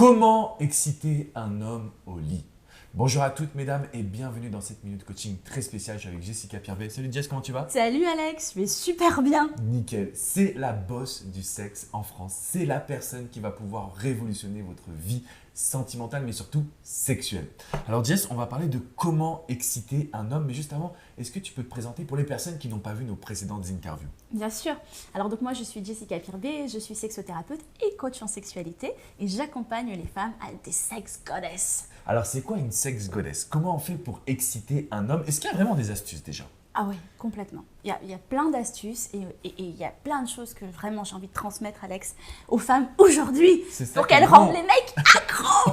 Comment exciter un homme au lit? Bonjour à toutes mesdames et bienvenue dans cette minute coaching très spéciale. Je suis avec Jessica Piervé. Salut Jess, comment tu vas? Salut Alex, je vais super bien. Nickel, c'est la boss du sexe en France. C'est la personne qui va pouvoir révolutionner votre vie sentimentale mais surtout sexuelle. Alors Jess, on va parler de comment exciter un homme. Mais juste avant, est-ce que tu peux te présenter pour les personnes qui n'ont pas vu nos précédentes interviews? Bien sûr. Alors donc moi je suis Jessica Piervé, je suis sexothérapeute et coach en sexualité et j'accompagne les femmes à des sex goddess. Alors c'est quoi une sex goddess? Comment on fait pour exciter un homme? Est-ce qu'il y a vraiment des astuces déjà? Ah ouais, complètement. Il y a plein d'astuces et il y a plein de choses que vraiment j'ai envie de transmettre, Alex, aux femmes aujourd'hui pour qu'elles rendent les mecs accros.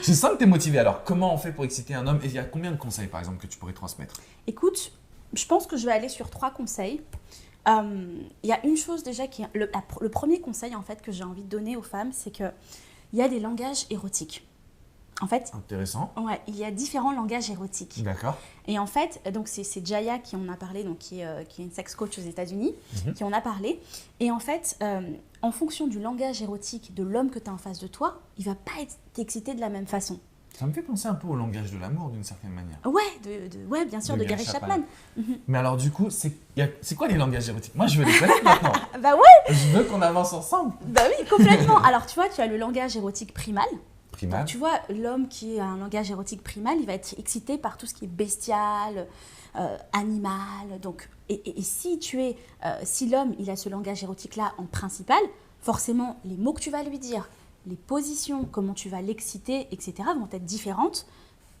Je sens que tu es motivé. Alors, comment on fait pour exciter un homme? Et il y a combien de conseils, par exemple, que tu pourrais transmettre? Écoute, je pense que je vais aller sur 3 conseils. Il y a une chose déjà qui est le premier conseil en fait que j'ai envie de donner aux femmes, c'est qu'il y a des langages érotiques. En fait, intéressant. Ouais, il y a différents langages érotiques. D'accord. Et en fait, donc c'est Jaya qui en a parlé, donc qui est une sex coach aux États-Unis, qui en a parlé. Et en fait, en fonction du langage érotique de l'homme que tu as en face de toi, il va pas t'exciter de la même façon. Ça me fait penser un peu au langage de l'amour d'une certaine manière. Ouais, bien sûr, de Gary Chapman. Mais alors du coup, c'est quoi les langages érotiques? Moi, je veux les connaître maintenant. Bah ouais. Je veux qu'on avance ensemble. Bah oui, complètement. Alors tu vois, tu as le langage érotique primal. Primal. Donc, tu vois, l'homme qui a un langage érotique primal, il va être excité par tout ce qui est bestial, animal. Donc, et si si l'homme il a ce langage érotique-là en principal, forcément, les mots que tu vas lui dire, les positions, comment tu vas l'exciter, etc., vont être différentes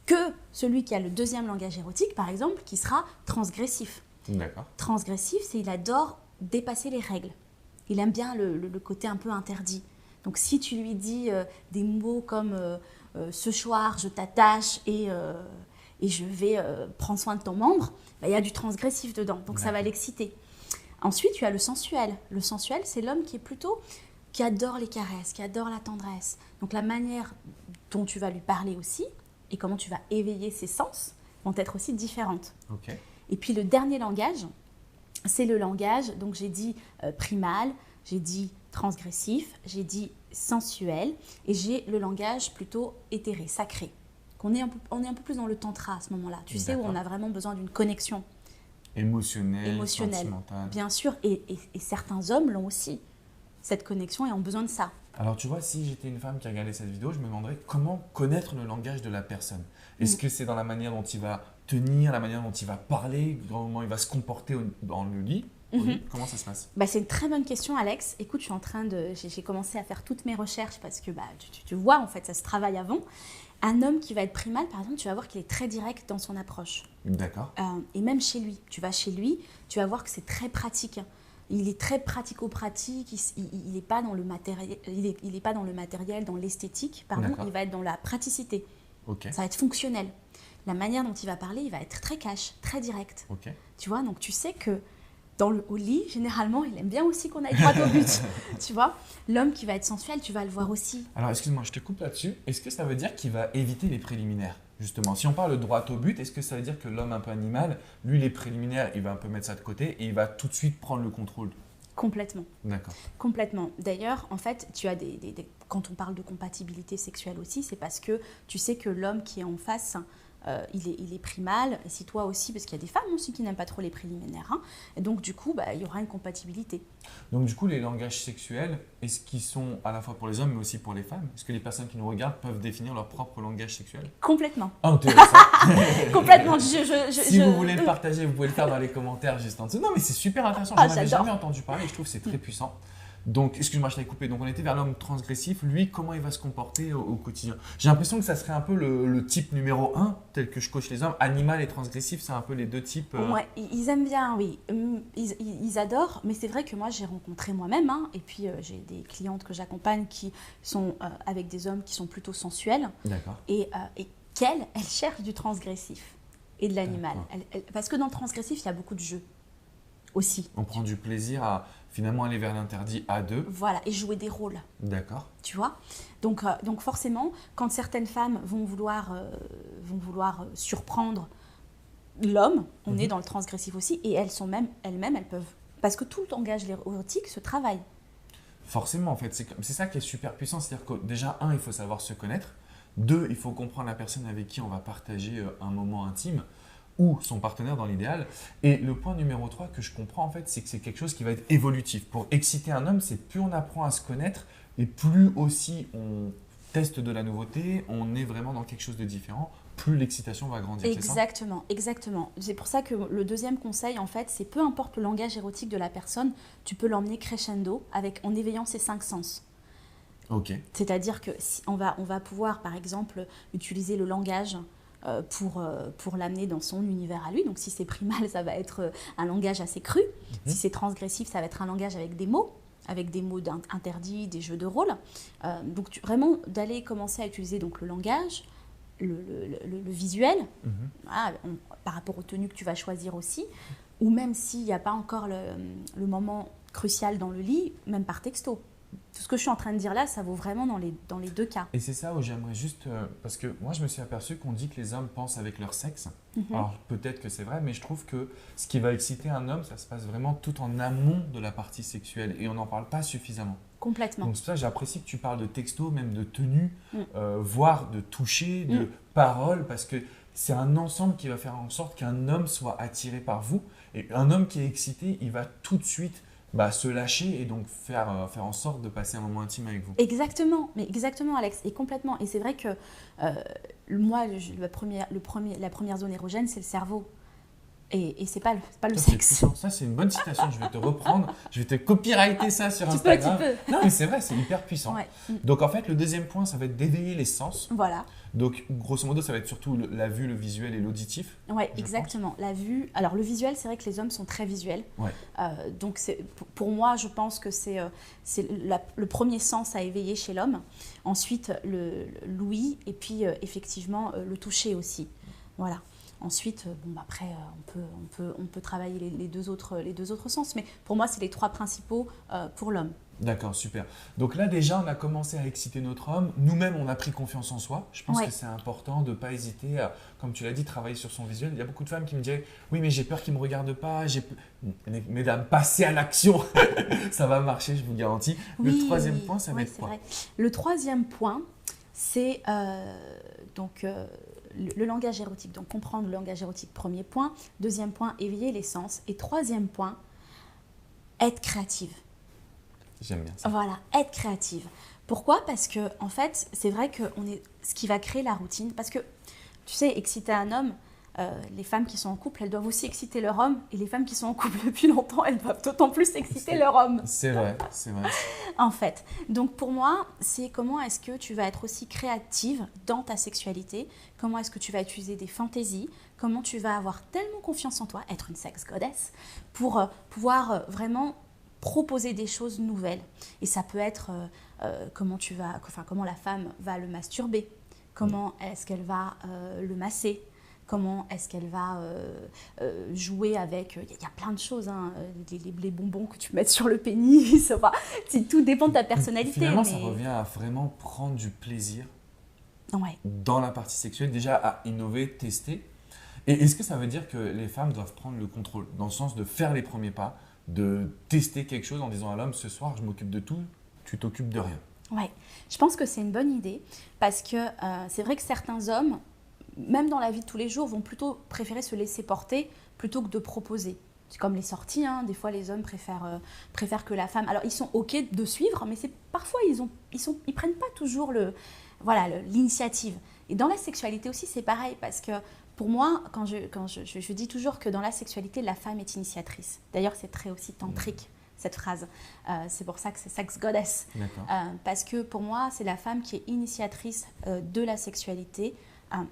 que celui qui a le deuxième langage érotique, par exemple, qui sera transgressif. D'accord. Transgressif, c'est il adore dépasser les règles. Il aime bien le côté un peu interdit. Donc, si tu lui dis des mots comme ce soir, je t'attache et je vais prendre soin de ton membre, bah, il y a du transgressif dedans. Donc, ça va l'exciter. Ensuite, tu as le sensuel. Le sensuel, c'est l'homme qui adore les caresses, qui adore la tendresse. Donc, la manière dont tu vas lui parler aussi et comment tu vas éveiller ses sens vont être aussi différentes. Okay. Et puis, le dernier langage, c'est le langage, donc j'ai dit primal, j'ai dit transgressif, j'ai dit sensuel et j'ai le langage plutôt éthéré, sacré. On est un peu plus dans le tantra à ce moment-là, tu sais, où on a vraiment besoin d'une connexion émotionnelle, sentimentale. Bien sûr, et certains hommes l'ont aussi, cette connexion, et ont besoin de ça. Alors tu vois, si j'étais une femme qui regardait cette vidéo, je me demanderais comment connaître le langage de la personne. Est-ce que c'est dans la manière dont il va tenir, la manière dont il va parler, comment il va se comporter dans le lit? Comment ça se passe? C'est une très bonne question, Alex. Écoute, j'ai commencé à faire toutes mes recherches parce que tu vois, en fait, ça se travaille avant. Un homme qui va être primal, par exemple, tu vas voir qu'il est très direct dans son approche. D'accord. Et même chez lui. Tu vas chez lui, tu vas voir que c'est très pratique. Il est très pratico-pratique, il n'est pas dans le matériel, il est pas dans le matériel, dans l'esthétique, pardon, il va être dans la praticité. Okay. Ça va être fonctionnel. La manière dont il va parler, il va être très cash, très direct. Okay. Tu vois, donc tu sais que au lit, généralement, il aime bien aussi qu'on aille droit au but. Tu vois, l'homme qui va être sensuel, tu vas le voir aussi. Alors, excuse-moi, je te coupe là-dessus. Est-ce que ça veut dire qu'il va éviter les préliminaires? Justement, si on parle droit au but, est-ce que ça veut dire que l'homme un peu animal, lui, les préliminaires, il va un peu mettre ça de côté et il va tout de suite prendre le contrôle? Complètement. D'accord. Complètement. D'ailleurs, en fait, tu as quand on parle de compatibilité sexuelle aussi, c'est parce que tu sais que l'homme qui est en face, il est primal, et si toi aussi, parce qu'il y a des femmes aussi qui n'aiment pas trop les préliminaires, hein, et donc du coup, il y aura une compatibilité. Donc du coup, les langages sexuels, est-ce qu'ils sont à la fois pour les hommes mais aussi pour les femmes? Est-ce que les personnes qui nous regardent peuvent définir leur propre langage sexuel? Complètement. Intéressant. Complètement. Si vous voulez le partager, vous pouvez le faire dans les commentaires juste en dessous. Non mais c'est super intéressant, j'en avais jamais entendu parler et je trouve que c'est très puissant. Donc, excuse-moi, je t'avais coupé. Donc, on était vers l'homme transgressif. Lui, comment il va se comporter au quotidien? J'ai l'impression que ça serait un peu le type numéro 1, tel que je coach les hommes. Animal et transgressif, c'est un peu les deux types. Ouais, ils aiment bien, oui. Ils adorent, mais c'est vrai que moi, j'ai rencontré moi-même. Hein, et puis, j'ai des clientes que j'accompagne qui sont avec des hommes qui sont plutôt sensuels. D'accord. Et qu'elles, elles cherchent du transgressif et de l'animal. Parce que dans le transgressif, il y a beaucoup de jeux aussi. On prend du plaisir à finalement aller vers l'interdit à deux. Voilà, et jouer des rôles. D'accord. Tu vois, donc forcément, quand certaines femmes vont vouloir surprendre l'homme, on est dans le transgressif aussi, et elles peuvent, parce que tout le langage érotique se travaille. Forcément, en fait, c'est ça qui est super puissant. C'est-à-dire que déjà, un, il faut savoir se connaître. Deux, il faut comprendre la personne avec qui on va partager un moment intime ou son partenaire dans l'idéal. Et le point numéro 3 que je comprends, en fait, c'est que c'est quelque chose qui va être évolutif. Pour exciter un homme, c'est plus on apprend à se connaître et plus aussi on teste de la nouveauté, on est vraiment dans quelque chose de différent, plus l'excitation va grandir. Exactement, exactement. C'est pour ça que le deuxième conseil, en fait, c'est peu importe le langage érotique de la personne, tu peux l'emmener crescendo en éveillant ses 5 sens. Ok. C'est-à-dire que si on va pouvoir, par exemple, utiliser le langage pour l'amener dans son univers à lui. Donc, si c'est primal, ça va être un langage assez cru. Si c'est transgressif, ça va être un langage avec des mots interdits, des jeux de rôle. Donc, vraiment, d'aller commencer à utiliser donc, le langage, le visuel, voilà, par rapport aux tenues que tu vas choisir aussi, ou même s'il n'y a pas encore le moment crucial dans le lit, même par texto. Tout ce que je suis en train de dire là, ça vaut vraiment dans les deux cas. Et c'est ça où j'aimerais juste… parce que moi, je me suis aperçu qu'on dit que les hommes pensent avec leur sexe. Alors, peut-être que c'est vrai, mais je trouve que ce qui va exciter un homme, ça se passe vraiment tout en amont de la partie sexuelle. Et on n'en parle pas suffisamment. Complètement. Donc, c'est pour ça que j'apprécie que tu parles de texto, même de tenue, voire de toucher, de paroles, parce que c'est un ensemble qui va faire en sorte qu'un homme soit attiré par vous. Et un homme qui est excité, il va tout de suite… se lâcher et donc faire en sorte de passer un moment intime avec vous. Exactement, mais exactement Alex, et complètement. Et c'est vrai que moi, la première zone érogène, c'est le cerveau. Et c'est pas le sexe. Ça, c'est une bonne citation. Je vais te reprendre. Je vais te copyrighter ça sur Instagram. Tu peux. Non, mais c'est vrai, c'est hyper puissant. Ouais. Donc, en fait, le deuxième point, ça va être d'éveiller les sens. Voilà. Donc, grosso modo, ça va être surtout la vue, le visuel et l'auditif. Oui, exactement. La vue. Alors, le visuel, c'est vrai que les hommes sont très visuels. Ouais. Donc, pour moi, je pense que c'est le premier sens à éveiller chez l'homme. Ensuite, l'ouïe et puis, effectivement, le toucher aussi. Voilà. Ensuite, après, on peut travailler les deux autres sens. Mais pour moi, c'est les 3 principaux pour l'homme. D'accord, super. Donc là, déjà, on a commencé à exciter notre homme. Nous-mêmes, on a pris confiance en soi. Je pense que c'est important de ne pas hésiter à, comme tu l'as dit, travailler sur son visuel. Il y a beaucoup de femmes qui me diraient « Oui, mais j'ai peur qu'il ne me regarde pas. Mesdames, passez à l'action. Ça va marcher, je vous garantis. Oui, le troisième point, ça va être quoi? Le troisième point, c'est le langage érotique. Donc, comprendre le langage érotique, premier point. Deuxième point, éveiller les sens. Et troisième point, être créative. J'aime bien ça. Voilà, être créative. Pourquoi? Parce que, en fait, c'est vrai que ce qui va créer la routine. Parce que, tu sais, exciter un homme, les femmes qui sont en couple, elles doivent aussi exciter leur homme. Et les femmes qui sont en couple depuis longtemps, elles doivent d'autant plus exciter leur homme. C'est vrai, c'est vrai. En fait. Donc, pour moi, c'est comment est-ce que tu vas être aussi créative dans ta sexualité? Comment est-ce que tu vas utiliser des fantaisies? Comment tu vas avoir tellement confiance en toi, être une sex goddess, pour pouvoir vraiment proposer des choses nouvelles. Et ça peut être comment la femme va le masturber, comment est-ce qu'elle va le masser, comment est-ce qu'elle va jouer avec… Il y a plein de choses, hein, les bonbons que tu mets sur le pénis, enfin, tout dépend de ta personnalité. Finalement, ça revient à vraiment prendre du plaisir dans la partie sexuelle, déjà à innover, tester. Et est-ce que ça veut dire que les femmes doivent prendre le contrôle, dans le sens de faire les premiers pas, de tester quelque chose en disant à l'homme, ce soir, je m'occupe de tout, tu t'occupes de rien? Ouais, je pense que c'est une bonne idée parce que c'est vrai que certains hommes, même dans la vie de tous les jours, vont plutôt préférer se laisser porter plutôt que de proposer. C'est comme les sorties, hein. Des fois les hommes préfèrent que la femme… Alors ils sont OK de suivre, mais parfois ils prennent pas toujours l'initiative. Et dans la sexualité aussi, c'est pareil parce que pour moi, quand je dis toujours que dans la sexualité, la femme est initiatrice. D'ailleurs, c'est très aussi tantrique, cette phrase. C'est pour ça que c'est sex goddess. Parce que pour moi, c'est la femme qui est initiatrice de la sexualité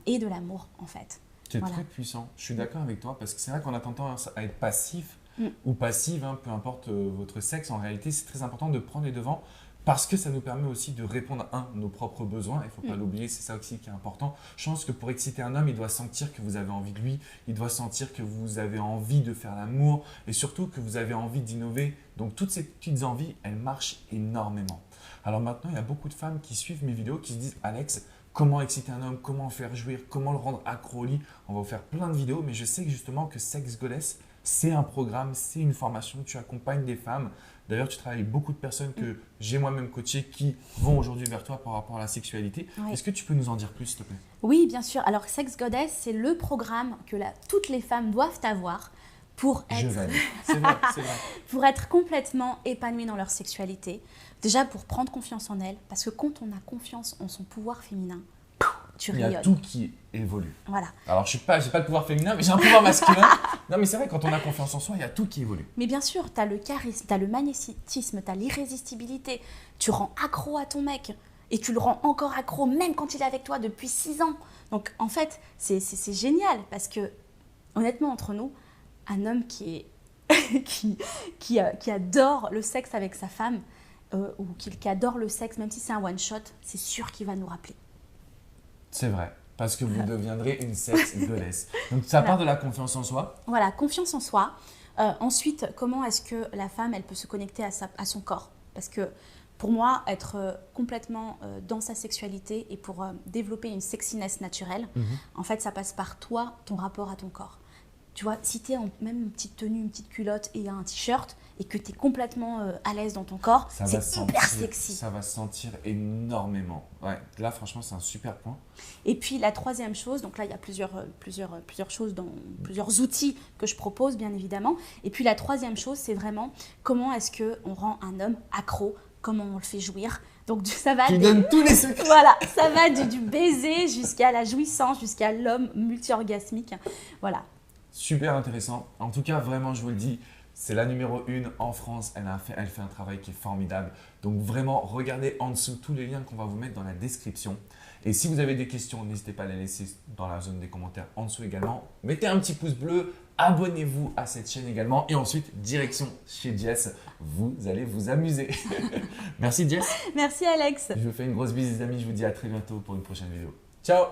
et de l'amour, en fait. C'est très puissant. Je suis d'accord avec toi parce que c'est vrai qu'on a tendance à être passif ou passive, hein, peu importe votre sexe. En réalité, c'est très important de prendre les devants. Parce que ça nous permet aussi de répondre à nos propres besoins. Il ne faut pas l'oublier, c'est ça aussi qui est important. Je pense que pour exciter un homme, il doit sentir que vous avez envie de lui. Il doit sentir que vous avez envie de faire l'amour et surtout que vous avez envie d'innover. Donc toutes ces petites envies, elles marchent énormément. Alors maintenant, il y a beaucoup de femmes qui suivent mes vidéos, qui se disent « Alex, comment exciter un homme, comment le faire jouir, comment le rendre accro au lit ?» On va vous faire plein de vidéos, mais je sais que justement que Sex Goddess, C'est un programme, c'est une formation, tu accompagnes des femmes. D'ailleurs, tu travailles avec beaucoup de personnes que j'ai moi-même coachées qui vont aujourd'hui vers toi par rapport à la sexualité. Oui. Est-ce que tu peux nous en dire plus, s'il te plaît? Oui, bien sûr. Alors, Sex Goddess, c'est le programme que toutes les femmes doivent avoir pour C'est vrai, c'est vrai. pour être complètement épanouies dans leur sexualité. Déjà, pour prendre confiance en elles, parce que quand on a confiance en son pouvoir féminin, tu rayonnes. Il y a tout qui évolue. Voilà. Alors, j'ai pas le pouvoir féminin, mais j'ai un pouvoir masculin. Non, mais c'est vrai, quand on a confiance en soi, il y a tout qui évolue. Mais bien sûr, tu as le charisme, tu as le magnétisme, tu as l'irrésistibilité. Tu rends accro à ton mec et tu le rends encore accro même quand il est avec toi depuis 6 ans. Donc, en fait, c'est génial parce que, honnêtement, entre nous, un homme qui adore le sexe avec sa femme ou qui adore le sexe, même si c'est un one-shot, c'est sûr qu'il va nous rappeler. C'est vrai, parce que vous deviendrez une sex goddess. Donc ça part de la confiance en soi. Voilà, confiance en soi. Ensuite, comment est-ce que la femme, elle peut se connecter à son corps? Parce que pour moi, être complètement dans sa sexualité et pour développer une sexiness naturelle, en fait, ça passe par toi, ton rapport à ton corps. Tu vois, si tu es en même une petite tenue, une petite culotte et un t-shirt et que tu es complètement à l'aise dans ton corps, c'est hyper sexy. Ça va se sentir énormément. Ouais, là, franchement, c'est un super point. Et puis, la troisième chose, donc là, il y a plusieurs choses, plusieurs outils que je propose, bien évidemment. Et puis, la troisième chose, c'est vraiment comment est-ce qu'on rend un homme accro, comment on le fait jouir. Donc, ça va... Qui donne tous les secrets. Voilà, ça va du baiser jusqu'à la jouissance, jusqu'à l'homme multi-orgasmique. Voilà. Super intéressant. En tout cas, vraiment, je vous le dis, c'est la numéro 1 en France. Elle fait un travail qui est formidable. Donc vraiment, regardez en dessous tous les liens qu'on va vous mettre dans la description. Et si vous avez des questions, n'hésitez pas à les laisser dans la zone des commentaires en dessous également. Mettez un petit pouce bleu, abonnez-vous à cette chaîne également. Et ensuite, direction chez Jess. Vous allez vous amuser. Merci Jess. Merci Alex. Je vous fais une grosse bise les amis. Je vous dis à très bientôt pour une prochaine vidéo. Ciao.